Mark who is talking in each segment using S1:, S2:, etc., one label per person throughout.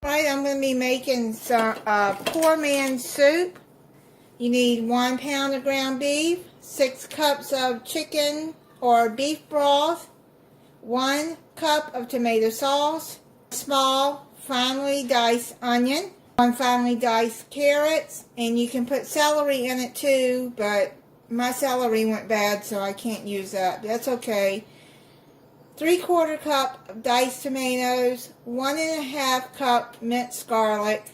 S1: Right, I'm going to be making some poor man's soup. You need 1 pound of ground beef, 6 cups of chicken or beef broth, 1 cup of tomato sauce, small finely diced onion, 1 finely diced carrots, and you can put celery in it too, but my celery went bad so I can't use that. That's okay. 3/4 cup of diced tomatoes, 1 1/2 cup minced garlic,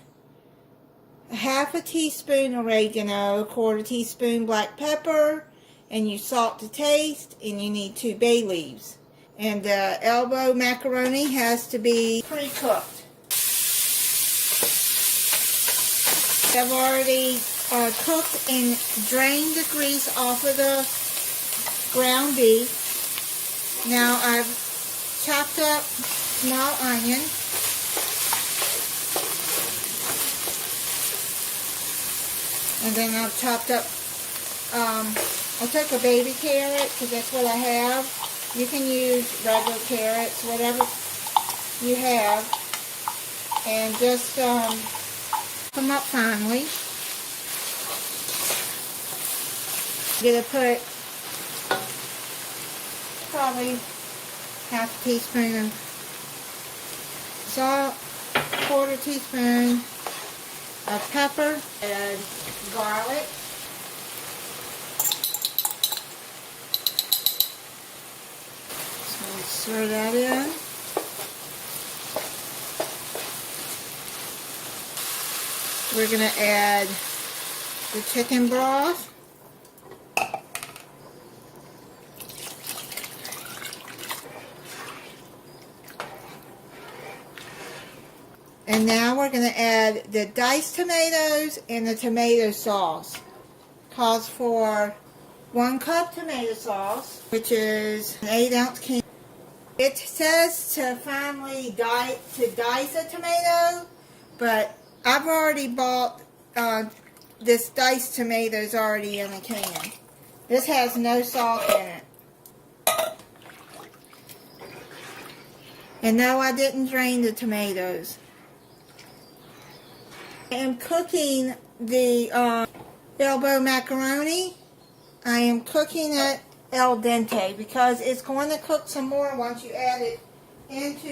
S1: 1/2 teaspoon oregano, 1/4 teaspoon black pepper, and you salt to taste, and you need 2 bay leaves. And the elbow macaroni has to be pre-cooked. I've already cooked and drained the grease off of the ground beef. Now I've chopped up small onion. And then I've chopped up, I took a baby carrot because that's what I have. You can use regular carrots, whatever you have. And just put them up finely. You're going to put probably 1/2 teaspoon of salt, 1/4 teaspoon of pepper, and garlic. So stir that in. We're going to add the chicken broth. And now we're going to add the diced tomatoes and the tomato sauce. Calls for 1 cup tomato sauce, which is an 8-ounce can. It says to finely dice a tomato, but I've already bought this diced tomatoes already in a can. This has no salt in it. And no, I didn't drain the tomatoes. I am cooking the elbow macaroni. I am cooking it al dente because it's going to cook some more once you add it into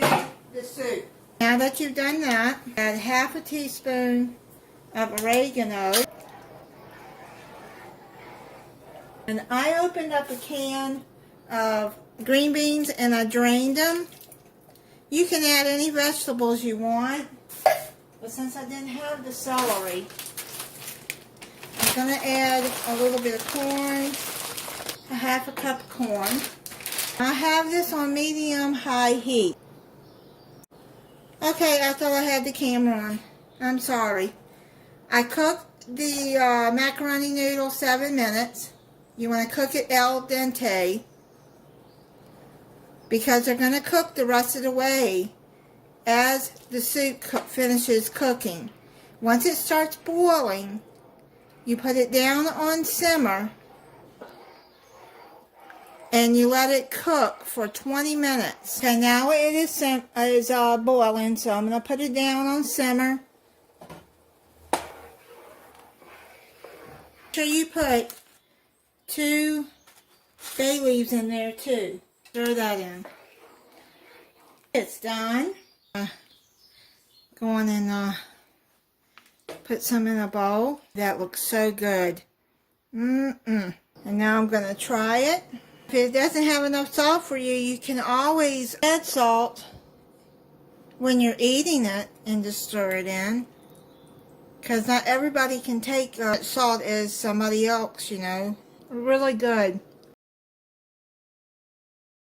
S1: the soup. Now that you've done that, add 1/2 teaspoon of oregano. And I opened up a can of green beans and I drained them. You can add any vegetables you want. But since I didn't have the celery, I'm going to add a little bit of corn, 1/2 cup of corn. I have this on medium-high heat. Okay, I thought I had the camera on. I'm sorry. I cooked the macaroni noodles 7 minutes. You want to cook it al dente because they're going to cook the rest of the way as the soup finishes cooking. Once it starts boiling, you put it down on simmer and you let it cook for 20 minutes. Okay, now it is boiling, so I'm going to put it down on simmer. Make sure you put 2 bay leaves in there too. Stir that in. It's done. Go on and put some in a bowl. That looks so good. And now I'm going to try it. If it doesn't have enough salt for you, you can always add salt when you're eating it and just stir it in. Because not everybody can take salt as somebody else, you know. Really good.